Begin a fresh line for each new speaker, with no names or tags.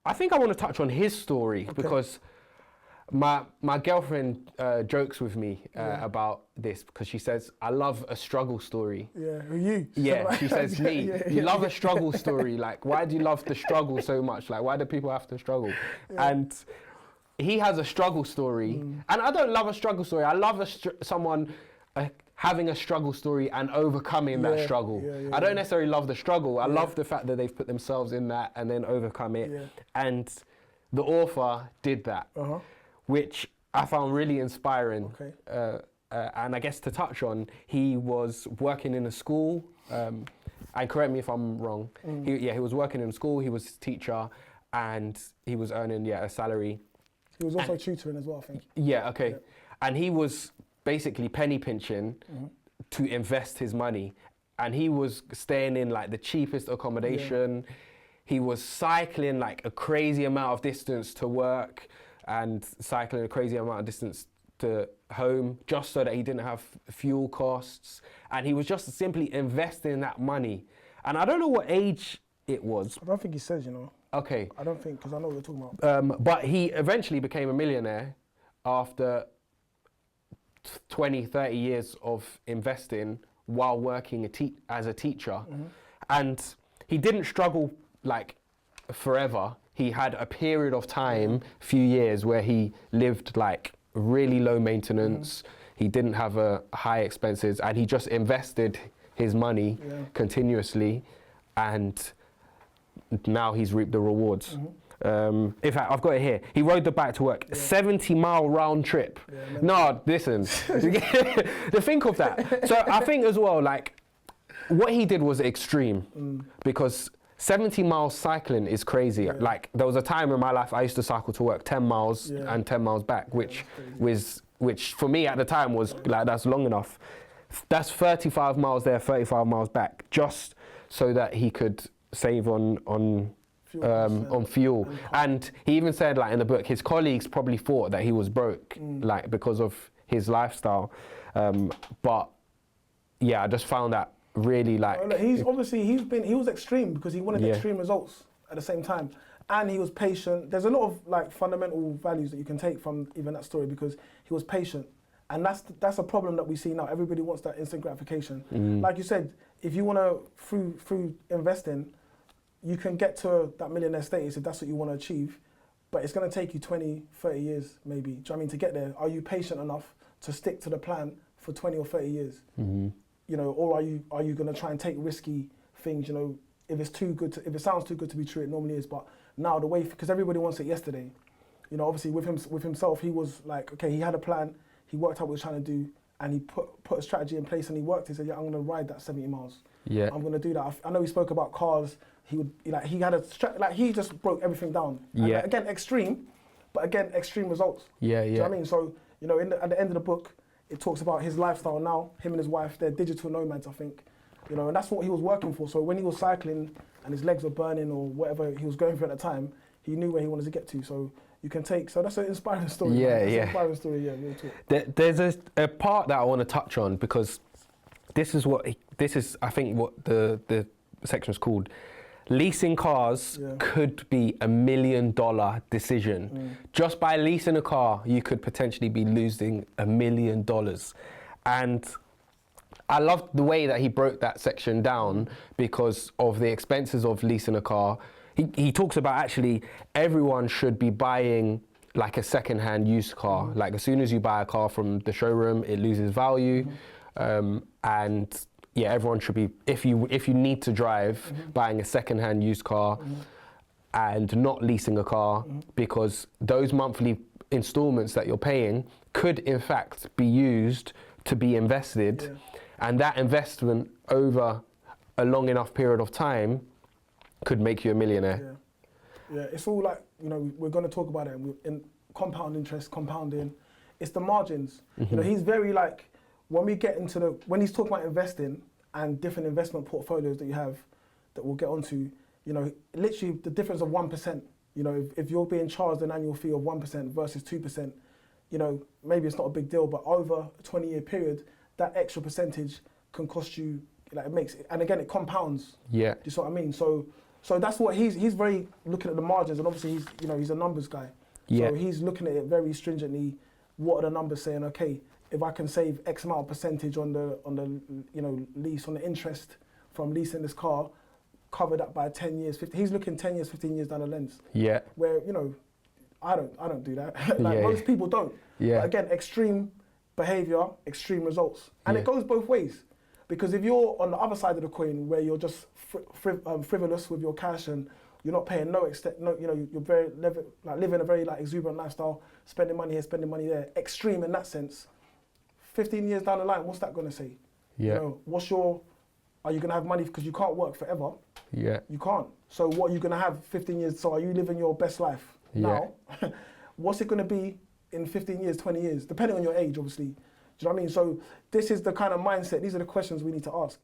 I think I want to touch on his story because my girlfriend jokes with me about this because she says, I love a struggle story.
Yeah, who you?
Yeah, she says, me, you love a struggle story. Like, why do you love the struggle so much? Like, why do people have to struggle?
Yeah.
And he has a struggle story. And I don't love a struggle story. I love someone having a struggle story and overcoming that struggle. I don't necessarily love the struggle. I love the fact that they've put themselves in that and then overcome it. And the author did that. Which I found really inspiring. And I guess to touch on, he was working in a school, and correct me if I'm wrong, he was working in a school, he was a teacher, and he was earning a salary.
He was also tutoring as well, I think.
And he was basically penny pinching to invest his money. And he was staying in like the cheapest accommodation. He was cycling like a crazy amount of distance to work, and cycling a crazy amount of distance to home just so that he didn't have fuel costs. And he was just simply investing that money. And I don't know what age it was.
I don't think he says, you know.
Okay.
I don't think, because I know what you're talking about.
But he eventually became a millionaire after 20, 30 years of investing while working as a teacher. And he didn't struggle like forever. He had a period of time, few years, where he lived like really low maintenance. He didn't have high expenses, and he just invested his money continuously, and now he's reaped the rewards. In fact, I've got it here. He rode the bike to work, 70-mile round trip. No, listen, to think of that. So I think as well, like, what he did was extreme, because 70 miles cycling is crazy. Like, there was a time in my life I used to cycle to work 10 miles and 10 miles back, which for me at the time was like, that's long enough. That's 35 miles there, 35 miles back, just so that he could save on fuel. And he even said, like, in the book, his colleagues probably thought that he was broke, like, because of his lifestyle. But yeah, I just found that really like...
He's obviously, he was extreme because he wanted extreme results at the same time. And he was patient. There's a lot of like fundamental values that you can take from even that story, because he was patient. And that's a problem that we see now. Everybody wants that instant gratification. Like you said, if you want to, through investing, you can get to that millionaire status if that's what you want to achieve, but it's going to take you 20, 30 years maybe. Do you know what I mean, to get there? Are you patient enough to stick to the plan for 20 or 30 years? You know, or are you going to try and take risky things? You know, if it's too good, if it sounds too good to be true, it normally is. But now the way, because everybody wants it yesterday. You know, obviously with himself, he was like, okay, he had a plan. He worked out what he was trying to do, and he put a strategy in place, and he worked. He said, yeah, I'm going to ride that 70 miles. I'm going to do that. I know he spoke about cars. He had he just broke everything down. And again, extreme, but again, extreme results. Do you know what I mean? So, you know, at the end of the book, it talks about his lifestyle now. Him and his wife, they're digital nomads, I think. You know, and that's what he was working for. So when he was cycling and his legs were burning or whatever he was going through at the time, he knew where he wanted to get to. So you can take, so that's an inspiring story. An inspiring story, real talk.
There's a part that I want to touch on, because this is I think what the section is called. Leasing cars could be $1 million decision. Just by leasing a car, you could potentially be losing $1 million. And I loved the way that he broke that section down because of the expenses of leasing a car. He talks about actually everyone should be buying like a second-hand used car. Like, as soon as you buy a car from the showroom, it loses value. And yeah, everyone should be, if you need to drive, buying a second-hand used car and not leasing a car, because those monthly installments that you're paying could in fact be used to be invested, and that investment over a long enough period of time could make you a millionaire.
Yeah, it's all like, you know, we're going to talk about it in compound interest, compounding. It's the margins. You know, he's very like, when he's talking about investing and different investment portfolios that you have that we'll get onto, you know, literally the difference of 1%, you know, if you're being charged an annual fee of 1% versus 2%, you know, maybe it's not a big deal, but over a 20-year period, that extra percentage can cost you, like, it makes it, and again, it compounds.
Yeah.
Do you see what I mean? So So that's what he's very looking at the margins, and obviously he's a numbers guy.
Yeah.
So he's looking at it very stringently. What are the numbers saying? Okay, if I can save X amount of percentage on the lease, on the interest from leasing this car, cover that by 10 years, 15. He's looking 10 years, 15 years down the lens.
Yeah.
Where I don't do that. Like
Yeah.
most people don't.
Yeah.
But again, extreme behavior, extreme results, and it goes both ways. Because if you're on the other side of the coin, where you're just frivolous with your cash and you're not paying no extent, you're very living a very exuberant lifestyle, spending money here, spending money there, extreme in that sense. 15 years down the line, what's that going to say?
Yeah.
Are you going to have money because you can't work forever?
Yeah.
You can't. So what are you going to have 15 years? So are you living your best life now? What's it going to be in 15 years, 20 years, depending on your age, obviously. Do you know what I mean? So this is the kind of mindset, these are the questions we need to ask.